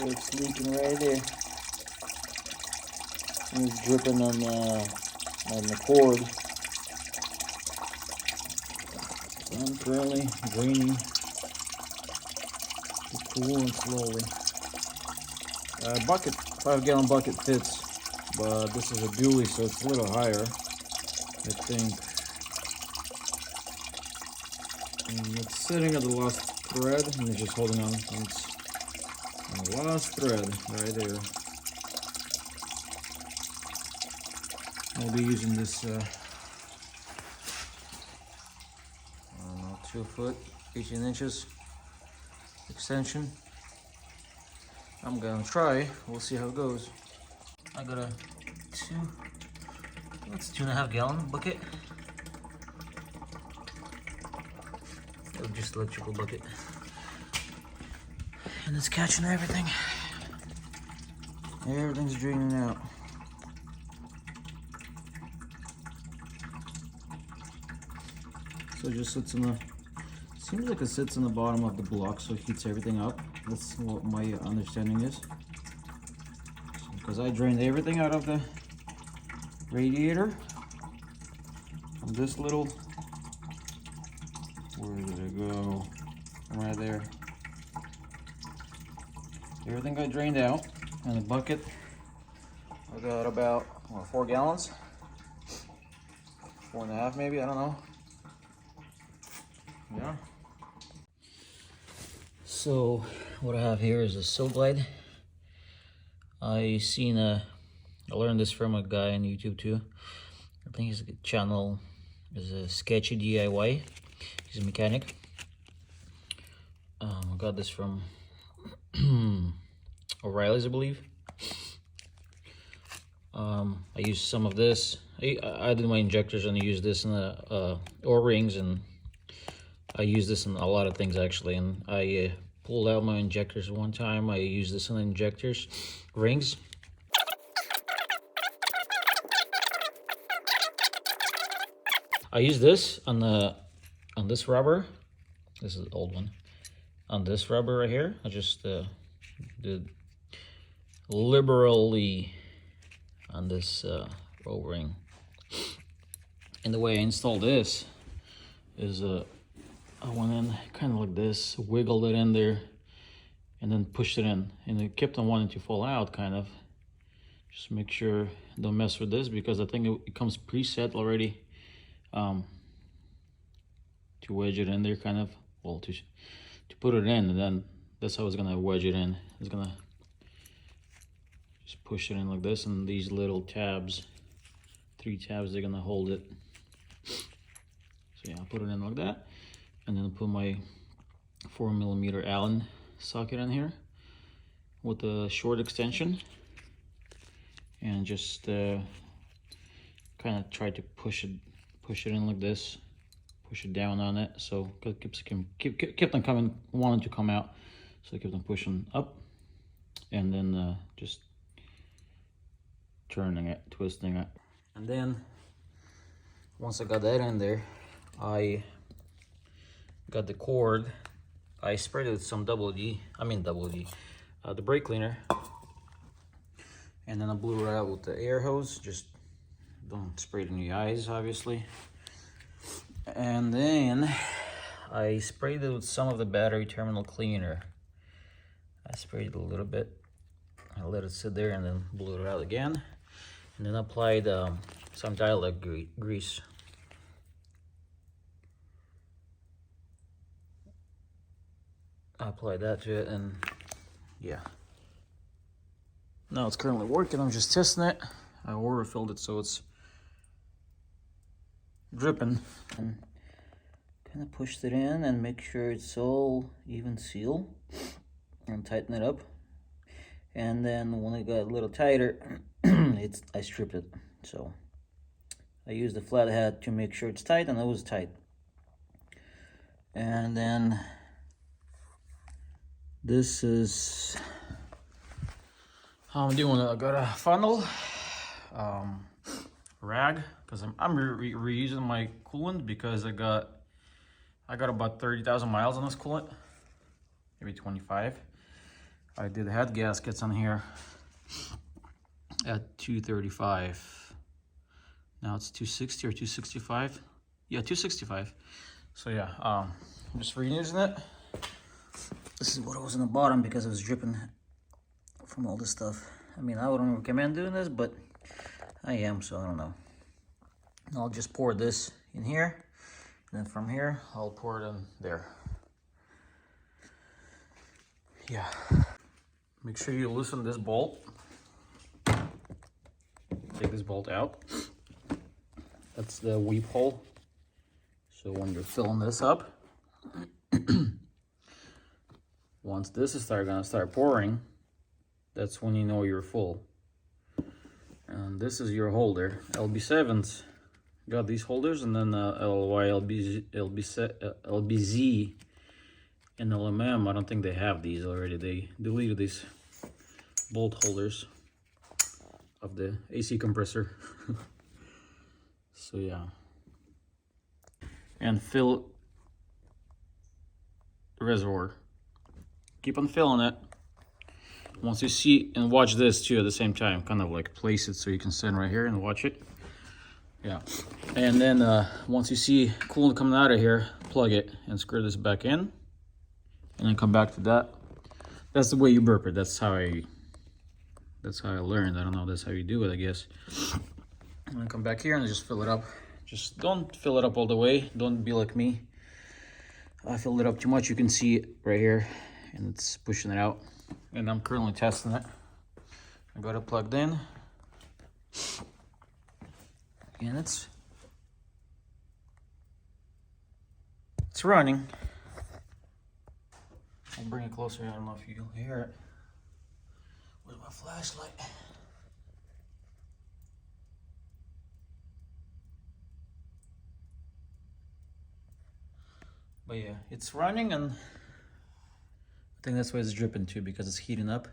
It's leaking right there. And it's dripping on the cord. So I'm currently draining the coolant slowly. Bucket, 5-gallon bucket fits, but this is a dually, so it's a little higher, I think. And it's sitting at the last thread, and it's just holding on. And it's on the last thread right there. I'll be using this, I don't know, 2 foot, 18 inches extension. I'm gonna try, we'll see how it goes. I got a 2.5 gallon bucket. Just electrical bucket. And it's catching everything. Everything's draining out. So it just sits in the, seems like it sits in the bottom of the block, so it heats everything up. That's what my understanding is. Because I drained everything out of the radiator. From this little, where did it go? Right there. Everything got drained out. And the bucket, I got about 4 gallons. 4.5 maybe, I don't know. Yeah. So what I have here is a Sill Glide. I learned this from a guy on YouTube too. I think his channel is a Sketchy DIY. He's a mechanic. I got this from O'Reilly's, I believe. I used some of this. I did my injectors and I used this in the O-rings, and I used this in a lot of things actually. And I pulled out my injectors one time. I used this in the injectors rings. I used this on this rubber. This is the old one. On this rubber right here, I just did liberally on this O-ring. And the way I installed this is I went in kind of like this, wiggled it in there, and then pushed it in. And it kept on wanting to fall out, kind of. Just make sure don't mess with this, because I think it comes preset already. To wedge it in there, kind of, well, to put it in, and then that's how it's gonna wedge it in. It's gonna just push it in like this, and these little tabs, 3 tabs, they're gonna hold it. So yeah, I'll put it in like that, and then I'll put my 4mm Allen socket in here with a short extension, and just kind of try to push it in like this, push it down on it, so it kept on coming, wanting to come out, so I kept on pushing up, and then just turning it, twisting it. And then once I got that in there, I got the cord, I sprayed it with some the brake cleaner, and then I blew it out with the air hose. Just don't spray it in your eyes, obviously. And then I sprayed it with some of the battery terminal cleaner. I sprayed it a little bit, I let it sit there, and then blew it out again. And then applied some dialect grease. I applied that to it, and yeah. Now it's currently working. I'm just testing it. I overfilled it so it's dripping. And kind of pushed it in and make sure it's all even seal, and tighten it up. And then when it got a little tighter, I stripped it. So I used the flat head to make sure it's tight, and it was tight. And then this is how I'm doing it. I got a funnel, rag, because I'm reusing my coolant, because I got about 30,000 miles on this coolant, maybe 25. I did head gaskets on here at 235. Now it's 260 or 265. Yeah, 265. So yeah, I'm just reusing it. This is what was in the bottom because it was dripping from all this stuff. I mean, I wouldn't recommend doing this, but I am, so I don't know. I'll just pour this in here, and then from here, I'll pour it in there. Yeah. Make sure you loosen this bolt. Take this bolt out. That's the weep hole. So when you're filling this up, once this is gonna start pouring, that's when you know you're full. And this is your holder. LB7s got these holders, and then LY, LBZ, and LMM. I don't think they have these already. They deleted these bolt holders of the AC compressor. So yeah. And fill the reservoir. Keep on filling it. Once you see, and watch this too at the same time, kind of like place it so you can stand right here and watch it. Yeah. And then once you see coolant coming out of here, plug it and screw this back in, and then come back to that. That's the way you burp it. That's how I learned. I don't know, that's how you do it, I guess. And then come back here and just fill it up. Just don't fill it up all the way. Don't be like me. I filled it up too much. You can see it right here, and it's pushing it out. And I'm currently testing it. I got it plugged in, and it's running. I'll bring it closer. I don't know if you'll hear it. Where's my flashlight? But yeah, it's running, and I think that's why it's dripping too, because it's heating up.